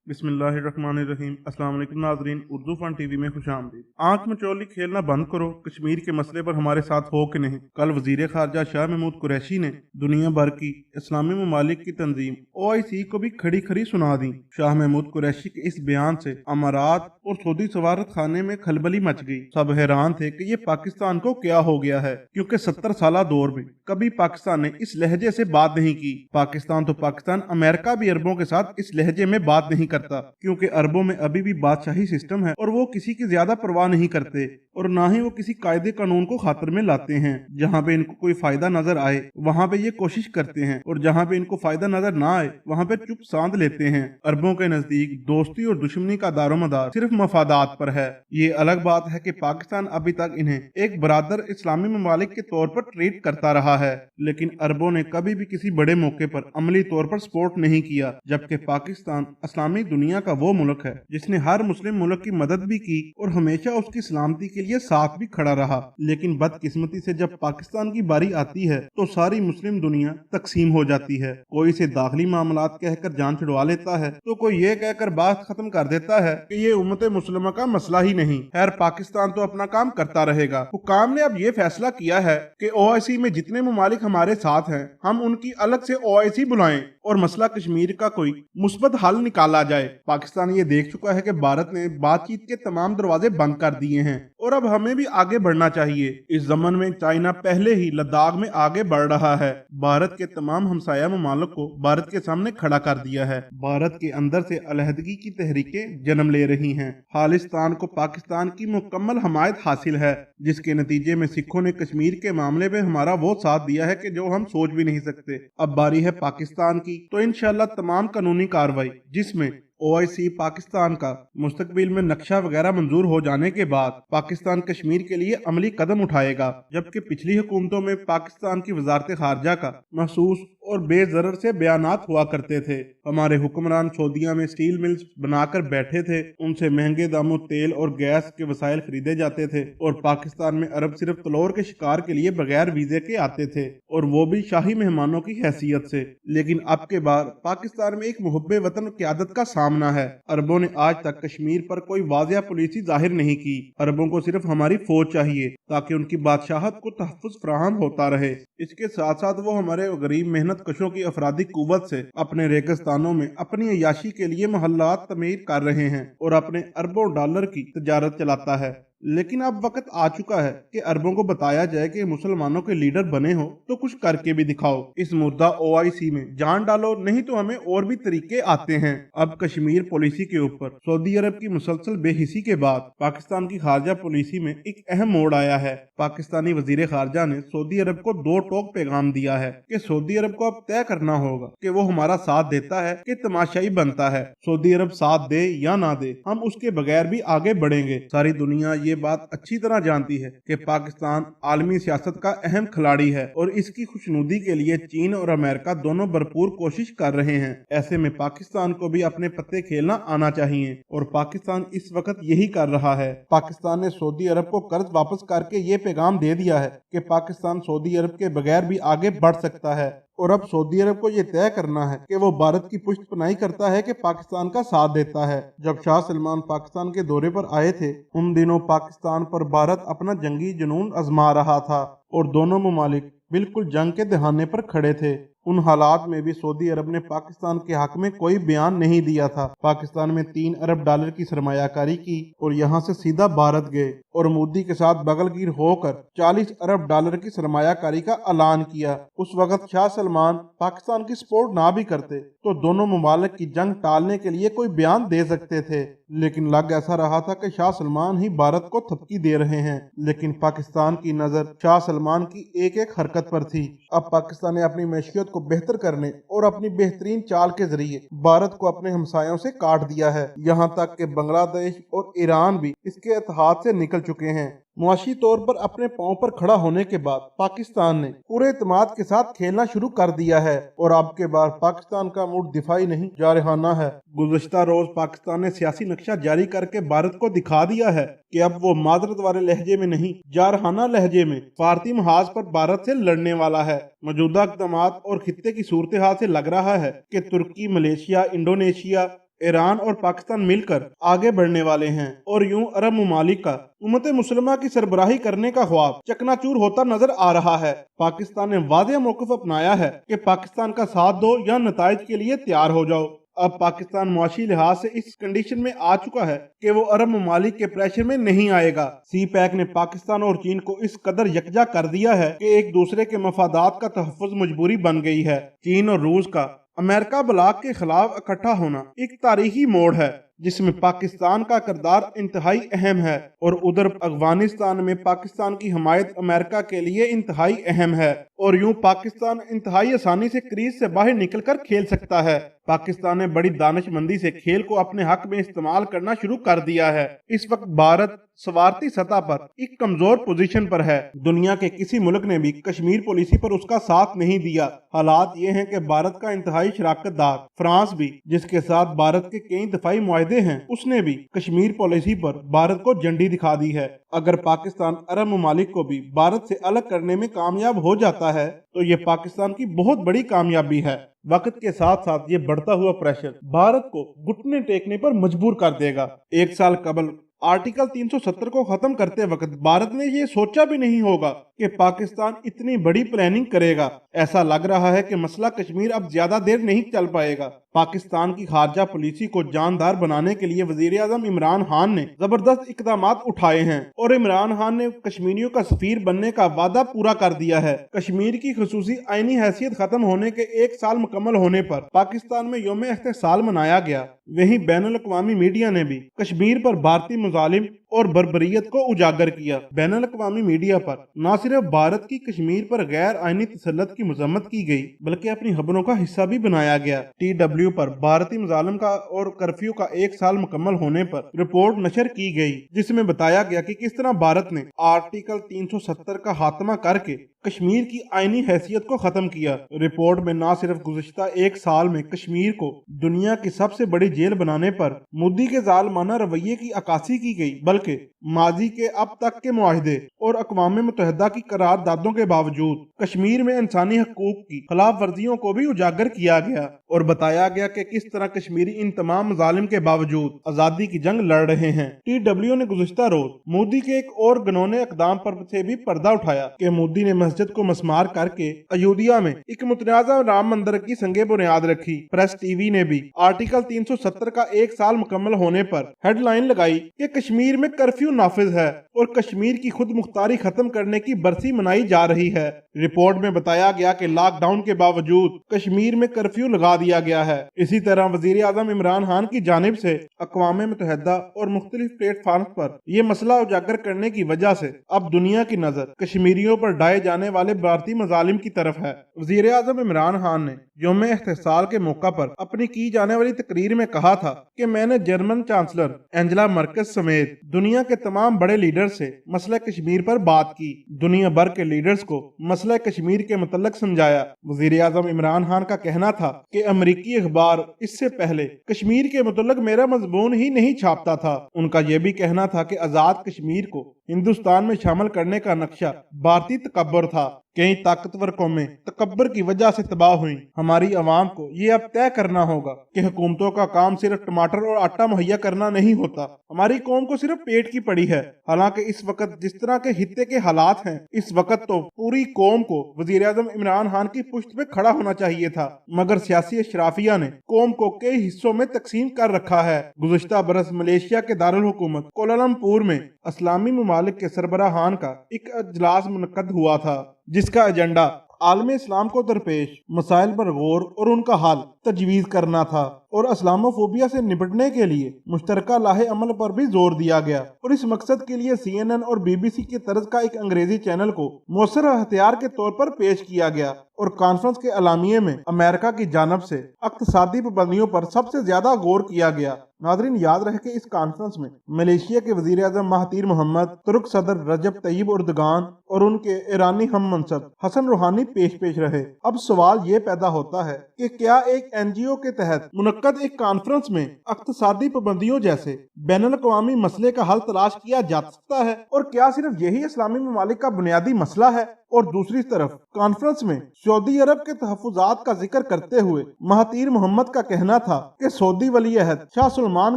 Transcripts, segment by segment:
बिस्मिल्लाहिर्रहमानिर्रहीम। अस्सलाम वालेकुम नाजरीन, उर्दू फन टीवी में खुशामदीद। आंख मचौली खेलना बंद करो, कश्मीर के मसले पर हमारे साथ हो कि नहीं। कल वजीर खारजा शाह महमूद कुरैशी ने दुनिया भर की इस्लामी ममालिक की तंजीम OIC को भी खड़ी खड़ी सुना दी। शाह महमूद कुरैशी के इस बयान से अमारात और सऊदी सवारत खाने में खलबली मच गई। सब हैरान थे कि ये पाकिस्तान को क्या हो गया है, क्योंकि 70 साल दौर में कभी पाकिस्तान ने इस लहजे से बात नहीं की। पाकिस्तान तो पाकिस्तान, अमेरिका भी अरबों के साथ इस लहजे में बात नहीं करता, क्योंकि अरबों में अभी भी बादशाही सिस्टम है और वो किसी की ज्यादा परवाह नहीं करते और ना ही वो किसी कायदे कानून को खातर में लाते हैं। जहाँ पे इनको कोई फायदा नजर आए वहाँ पे ये कोशिश करते हैं और जहाँ पे इनको फायदा नजर ना आए वहाँ पे चुप सांध लेते हैं। अरबों के नजदीक दोस्ती और दुश्मनी का दारोमदार सिर्फ मफादात पर है। ये अलग बात है कि पाकिस्तान अभी तक इन्हें एक बरादर इस्लामी ममालिक के तौर पर ट्रीट करता रहा है, लेकिन अरबों ने कभी भी किसी बड़े मौके पर अमली तौर पर सपोर्ट नहीं किया। जबकि पाकिस्तान इस्लामी दुनिया का वो मुल्क है जिसने हर मुस्लिम मुल्क की मदद भी की और हमेशा उसकी सलामती के लिए साथ भी खड़ा रहा। लेकिन बदकिस्मती से जब पाकिस्तान की बारी आती है तो सारी मुस्लिम दुनिया तकसीम हो जाती है। कोई इसे दाखिली मामलात कहकर जान छुड़वा लेता है तो कोई ये कहकर बात खत्म कर देता है कि ये उम्मत मुस्लिमा का मसला ही नहीं। खैर, पाकिस्तान तो अपना काम करता रहेगा। हुकाम ने अब ये फैसला किया है कि OIC में जितने ममालिक हमारे साथ हैं हम उनकी अलग से OIC बुलाएं और मसला कश्मीर का कोई मुस्बत हल निकाला जाए। पाकिस्तान ये देख चुका है कि भारत ने बातचीत के तमाम दरवाजे बंद कर दिए हैं और अब हमें भी आगे बढ़ना चाहिए। इस जमन में चाइना पहले ही लद्दाख में आगे बढ़ रहा है। भारत के तमाम हमसाया ममालिक को भारत के सामने खड़ा कर दिया है। भारत के अंदर से अलहदगी की तहरीकें जन्म ले रही हैं। खालिस्तान को पाकिस्तान की मुकम्मल हमायत हासिल है, जिसके नतीजे में सिखों ने कश्मीर के मामले में हमारा वो साथ दिया है कि जो हम सोच भी नहीं सकते। अब बारी है पाकिस्तान की, तो इंशाल्लाह तमाम कानूनी कार्रवाई जिसमें OIC पाकिस्तान का मुस्तकबिल में नक्शा वगैरह मंजूर हो जाने के बाद पाकिस्तान कश्मीर के लिए अमली कदम उठाएगा। जबकि पिछली हुकूमतों में पाकिस्तान की वजारत खारजा का महसूस और बेजरर से बयानात हुआ करते थे। हमारे हुक्मरान सऊदीया में स्टील मिल्स बनाकर बैठे थे, उनसे महंगे दामों तेल और गैस के वसाइल खरीदे जाते थे और पाकिस्तान में अरब सिर्फ तलोर के शिकार के लिए बगैर वीजे के आते थे और वो भी शाही मेहमानों की हैसियत से। लेकिन अब के बाद पाकिस्तान में एक मुहब्बे वतन क़यादत का सामना है। अरबों ने आज तक कश्मीर पर कोई वाज़िया पॉलिसी जाहिर नहीं की। अरबों को सिर्फ हमारी फौज चाहिए ताकि उनकी बादशाहत को तहफ़्फ़ुज़ फराहम होता रहे। इसके साथ साथ वो हमारे गरीब मेहनत कशों की अफरादी कुव्वत से अपने रेगिस्तानों में अपनी अयाशी के लिए मोहल्लात तमीर कर रहे हैं और अपने अरबों डॉलर की तजारत चलाता है। लेकिन अब वक्त आ चुका है कि अरबों को बताया जाए कि मुसलमानों के लीडर बने हो तो कुछ करके भी दिखाओ। इस मुर्दा OIC में जान डालो, नहीं तो हमें और भी तरीके आते हैं। अब कश्मीर पॉलिसी के ऊपर सऊदी अरब की मुसलसल बेहिसी के बाद पाकिस्तान की खारजा पॉलिसी में एक अहम मोड़ आया है। पाकिस्तानी वजीर खारजा ने सऊदी अरब को दो टोक पैगाम दिया है कि सऊदी अरब को अब तय करना होगा कि वो हमारा साथ देता है कि तमाशाई बनता है। सऊदी अरब साथ दे या ना दे, हम उसके बगैर भी आगे बढ़ेंगे। सारी दुनिया ये बात अच्छी तरह जानती है कि पाकिस्तान आलमी सियासत का अहम खिलाड़ी है और इसकी खुशनुदी के लिए चीन और अमेरिका दोनों भरपूर कोशिश कर रहे हैं। ऐसे में पाकिस्तान को भी अपने पत्ते खेलना आना चाहिए और पाकिस्तान इस वक्त यही कर रहा है। पाकिस्तान ने सऊदी अरब को कर्ज वापस करके ये पैगाम दे दिया है कि पाकिस्तान सऊदी अरब के बगैर भी आगे बढ़ सकता है और अब सऊदी अरब को ये तय करना है कि वो भारत की पुष्टपनाही करता है कि पाकिस्तान का साथ देता है। जब शाह सलमान पाकिस्तान के दौरे पर आए थे उन दिनों पाकिस्तान पर भारत अपना जंगी जुनून आजमा रहा था और दोनों ममालिक बिल्कुल जंग के दहाने पर खड़े थे। उन हालात में भी सऊदी अरब ने पाकिस्तान के हक में कोई बयान नहीं दिया था। पाकिस्तान में 3 अरब डॉलर की सरमायाकारी की और यहाँ से सीधा भारत गए और मोदी के साथ बगलगीर होकर 40 अरब डॉलर की सरमायाकारी का ऐलान किया। उस वक्त शाह सलमान पाकिस्तान की सपोर्ट ना भी करते तो दोनों ममालिक की जंग टालने के लिए कोई बयान दे सकते थे, लेकिन लग ऐसा रहा था कि शाह सलमान ही भारत को थपकी दे रहे हैं। लेकिन पाकिस्तान की नजर शाह सलमान की एक एक हरकत पर थी। अब पाकिस्तान ने अपनी मैशियत को बेहतर करने और अपनी बेहतरीन चाल के जरिए भारत को अपने हमसायों से काट दिया है। यहाँ तक कि बांग्लादेश और ईरान भी इसके इत्तेहाद से निकल चुके हैं। मुआशी तौर पर अपने पांव पर खड़ा होने के बाद पाकिस्तान ने पूरे इत्मीनान के साथ खेलना शुरू कर दिया है और अब के बाद पाकिस्तान का मूड दिफाई नहीं जारहाना है। गुज़श्ता रोज पाकिस्तान ने सियासी नक्शा जारी करके भारत को दिखा दिया है कि अब वो मादरत वाले लहजे में नहीं, जारहाना लहजे में भारतीय महाज पर भारत से लड़ने वाला है। मौजूदा इक़दामात और खित्ते की सूरत हाल से लग रहा है कि तुर्की, मलेशिया, इंडोनेशिया, ایران اور پاکستان مل کر آگے بڑھنے والے ہیں اور یوں عرب ممالک کا امت مسلمہ کی سربراہی کرنے کا خواب چکنا چور ہوتا نظر آ رہا ہے۔ پاکستان نے واضح موقف اپنایا ہے کہ پاکستان کا ساتھ دو یا نتائج کے لیے تیار ہو جاؤ۔ اب پاکستان معاشی لحاظ سے اس کنڈیشن میں آ چکا ہے کہ وہ عرب ممالک کے پریشر میں نہیں آئے گا۔ سی پیک نے پاکستان اور چین کو اس قدر یکجا کر دیا ہے کہ ایک دوسرے کے مفادات کا تحفظ مجبوری بن گئی ہے۔ چین اور روس کا امریکہ بلاک کے خلاف اکٹھا ہونا ایک تاریخی موڑ ہے جس میں پاکستان کا کردار انتہائی اہم ہے، اور ادھر افغانستان میں پاکستان کی حمایت امریکہ کے لیے انتہائی اہم ہے، اور یوں پاکستان انتہائی آسانی سے کریز سے باہر نکل کر کھیل سکتا ہے۔ پاکستان نے بڑی دانش مندی سے کھیل کو اپنے حق میں استعمال کرنا شروع کر دیا ہے۔ اس وقت بھارت سوارتی سطح پر ایک کمزور پوزیشن پر ہے۔ دنیا کے کسی ملک نے بھی کشمیر پالیسی پر اس کا ساتھ نہیں دیا۔ حالات یہ ہیں کہ بھارت کا انتہائی شراکت دار فرانس بھی، جس کے ساتھ بھارت کے کئی دفاعی معاہدے ہیں، اس نے بھی کشمیر پالیسی پر بھارت کو جھنڈی دکھا دی ہے۔ اگر پاکستان عرب ممالک کو بھی بھارت سے الگ کرنے میں کامیاب ہو جاتا ہے تو یہ پاکستان کی بہت بڑی کامیابی ہے۔ وقت کے ساتھ ساتھ یہ بڑھتا ہوا پریشر بھارت کو گھٹنے ٹیکنے پر مجبور کر دے گا۔ ایک سال قبل آرٹیکل 370 کو ختم کرتے وقت بھارت نے یہ سوچا بھی نہیں ہوگا کہ پاکستان اتنی بڑی پلاننگ کرے گا۔ ایسا لگ رہا ہے کہ مسئلہ کشمیر اب زیادہ دیر نہیں چل پائے گا۔ پاکستان کی خارجہ پالیسی کو جاندار بنانے کے لیے وزیر اعظم عمران خان نے زبردست اقدامات اٹھائے ہیں، اور عمران خان نے کشمیریوں کا سفیر بننے کا وعدہ پورا کر دیا ہے۔ کشمیر کی خصوصی آئینی حیثیت ختم ہونے کے ایک سال مکمل ہونے پر پاکستان میں یوم استقلال منایا گیا۔ وہیں بین الاقوامی میڈیا نے بھی کشمیر پر بھارتی مظالم اور بربریت کو اجاگر کیا۔ بین الاقوامی میڈیا پر نہ صرف بھارت کی کشمیر پر غیر آئینی تسلط کی مذمت کی گئی بلکہ اپنی خبروں کا حصہ بھی بنایا گیا۔ TW پر بھارتی مظالم کا اور کرفیو کا ایک سال مکمل ہونے پر رپورٹ نشر کی گئی، جس میں بتایا گیا کہ کس طرح بھارت نے آرٹیکل 370 کا خاتمہ کر کے کشمیر کی آئینی حیثیت کو ختم کیا۔ رپورٹ میں نہ صرف گزشتہ ایک سال میں کشمیر کو دنیا کی سب سے بڑی جیل بنانے پر مودی کے ظالمانہ رویے کی عکاسی کی گئی بلکہ ماضی کے اب تک کے معاہدے اور اقوام متحدہ کی قراردادوں کے باوجود کشمیر میں انسانی حقوق کی خلاف ورزیوں کو بھی اجاگر کیا گیا، اور بتایا گیا کہ کس طرح کشمیری ان تمام مظالم کے باوجود آزادی کی جنگ لڑ رہے ہیں۔ TW نے گزشتہ روز مودی کے ایک اور گنونے اقدام پر سے بھی پردہ اٹھایا کہ مودی نے مسجد کو مسمار کر کے ایودھیا میں ایک متنازع رام مندر کی سنگ بنیاد رکھی۔ پریس TV نے بھی آرٹیکل 370 کا ایک سال مکمل ہونے پر ہیڈ لائن لگائی کہ کشمیر میں کرفیو نافذ ہے اور کشمیر کی خود مختاری ختم کرنے کی برسی منائی جا رہی ہے۔ رپورٹ میں بتایا گیا کہ لاک ڈاؤن کے باوجود کشمیر میں کرفیو لگا دیا گیا ہے۔ اسی طرح وزیر اعظم عمران خان کی جانب سے اقوام متحدہ اور مختلف پلیٹ فارمز پر یہ مسئلہ اجاگر کرنے کی وجہ سے اب دنیا کی نظر کشمیریوں پر ڈھائے جانے والے بھارتی مظالم کی طرف ہے۔ وزیر اعظم عمران خان نے یوم استقلال کے موقع پر اپنی کی جانے والی تقریر میں کہا تھا کہ میں نے جرمن چانسلر اینجلا مرکل سمیت دنیا کے تمام بڑے لیڈر سے مسئلہ کشمیر پر بات کی، دنیا بھر کے لیڈرز کو مسئلہ کشمیر کے متعلق سمجھایا۔ وزیر اعظم عمران خان کا کہنا تھا کہ امریکی اخبار اس سے پہلے کشمیر کے متعلق میرا مضمون ہی نہیں چھاپتا تھا۔ ان کا یہ بھی کہنا تھا کہ آزاد کشمیر کو ہندوستان میں شامل کرنے کا نقشہ بھارتی تکبر تھا۔ کئی طاقتور قومیں تکبر کی وجہ سے تباہ ہوئیں۔ ہماری عوام کو یہ اب طے کرنا ہوگا کہ حکومتوں کا کام صرف ٹماٹر اور آٹا مہیا کرنا نہیں ہوتا۔ ہماری قوم کو صرف پیٹ کی پڑی ہے۔ حالانکہ اس وقت جس طرح کے خطے کے حالات ہیں، اس وقت تو پوری قوم کو وزیر اعظم عمران خان کی پشت پہ کھڑا ہونا چاہیے تھا، مگر سیاسی اشرافیہ نے قوم کو کئی حصوں میں تقسیم کر رکھا ہے۔ گزشتہ برس ملیشیا کے دارالحکومت کوالالمپور میں اسلامی ممالک کے سربراہان کا ایک اجلاس منعقد ہوا تھا، جس کا ایجنڈا عالم اسلام کو درپیش مسائل پر غور اور ان کا حل تجویز کرنا تھا، اور اسلاموفوبیا سے نپٹنے کے لیے مشترکہ لاہے عمل پر بھی زور دیا گیا، اور اس مقصد کے لیے CNN اور BBC کے طرز کا ایک انگریزی چینل کو مؤثر ہتھیار کے طور پر پیش کیا گیا، اور کانفرنس کے اعلامیے میں امریکہ کی جانب سے اقتصادی پابندیوں پر سب سے زیادہ غور کیا گیا۔ ناظرین، یاد رہے کہ اس کانفرنس میں ملیشیا کے وزیر اعظم مہاتیر محمد، ترک صدر رجب طیب اردگان اور ان کے ایرانی ہم منصب حسن روحانی پیش رہے۔ اب سوال یہ پیدا ہوتا ہے کہ کیا ایک NGO के तहत मुनक्कद एक कॉन्फ्रेंस में इक्तिसादी पाबंदियों जैसे बैनुल-अक़वामी मसले का हल तलाश किया जा सकता है? और क्या सिर्फ यही इस्लामी ममालिक का बुनियादी मसला है? और दूसरी तरफ कॉन्फ्रेंस में सऊदी अरब के तहफ़्फ़ुज़ात का जिक्र करते हुए महातीर मोहम्मद का कहना था कि सऊदी वली अहद शाह सलमान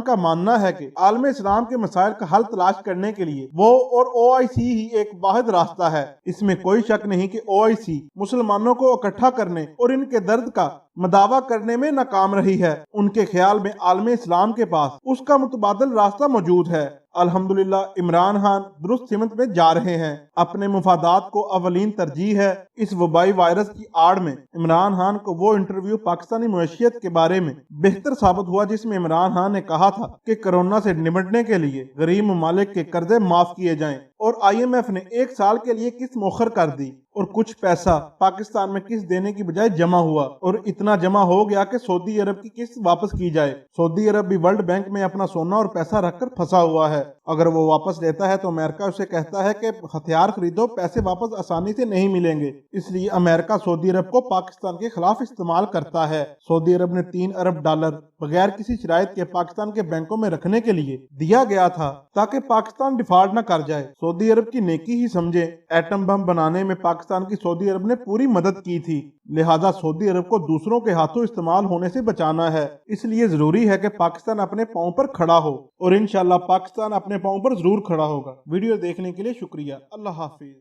का मानना है कि आलम इस्लाम के मसाइल का हल तलाश करने के लिए वो और OIC ही एक वाहिद रास्ता है। इसमें कोई शक नहीं कि OIC मुसलमानों को इकट्ठा करने और इनके दर्द का मदावा करने में नाकाम रही है। उनके ख्याल में आलम इस्लाम के पास उसका मुतबादल रास्ता मौजूद है। अल्हम्दुलिल्लाह इमरान खान दुरुस्त सिमत में जा रहे हैं। अपने मुफादात को अवलीन तरजीह है। इस वबाई वायरस की आड़ में इमरान खान को वो इंटरव्यू पाकिस्तानी मुआशियत के बारे में बेहतर साबित हुआ जिसमें इमरान खान ने कहा था कि कोरोना से निपटने के लिए गरीब ममालिक के कर्जे माफ किए जाएं और IMF ने 1 साल के लिए किस्त मौखर कर दी और कुछ पैसा पाकिस्तान में किस्त देने की बजाय जमा हुआ और इतना जमा हो गया कि सऊदी अरब की किस्त वापस की जाए। सऊदी अरब भी वर्ल्ड बैंक में अपना सोना और पैसा रखकर फंसा हुआ है। अगर वो वापस लेता है तो अमेरिका उसे कहता है कि हथियार खरीदो, पैसे वापस आसानी से नहीं मिलेंगे। इसलिए अमेरिका सऊदी अरब को पाकिस्तान के खिलाफ इस्तेमाल करता है। सऊदी अरब ने $3 अरब बगैर किसी शराइत के पाकिस्तान के बैंकों में रखने के लिए दिया गया था ताकि पाकिस्तान डिफॉल्ट न कर जाए। सऊदी अरब की नेकी ही समझे। एटम बम बनाने में पाकिस्तान की सऊदी अरब ने पूरी मदद की थी, लिहाजा सऊदी अरब को दूसरों के हाथों इस्तेमाल होने से बचाना है। इसलिए जरूरी है कि पाकिस्तान अपने पांव पर खड़ा हो और इंशाअल्लाह पाकिस्तान अपने पांव पर जरूर खड़ा होगा। वीडियो देखने के लिए शुक्रिया। अल्लाह हाफिज।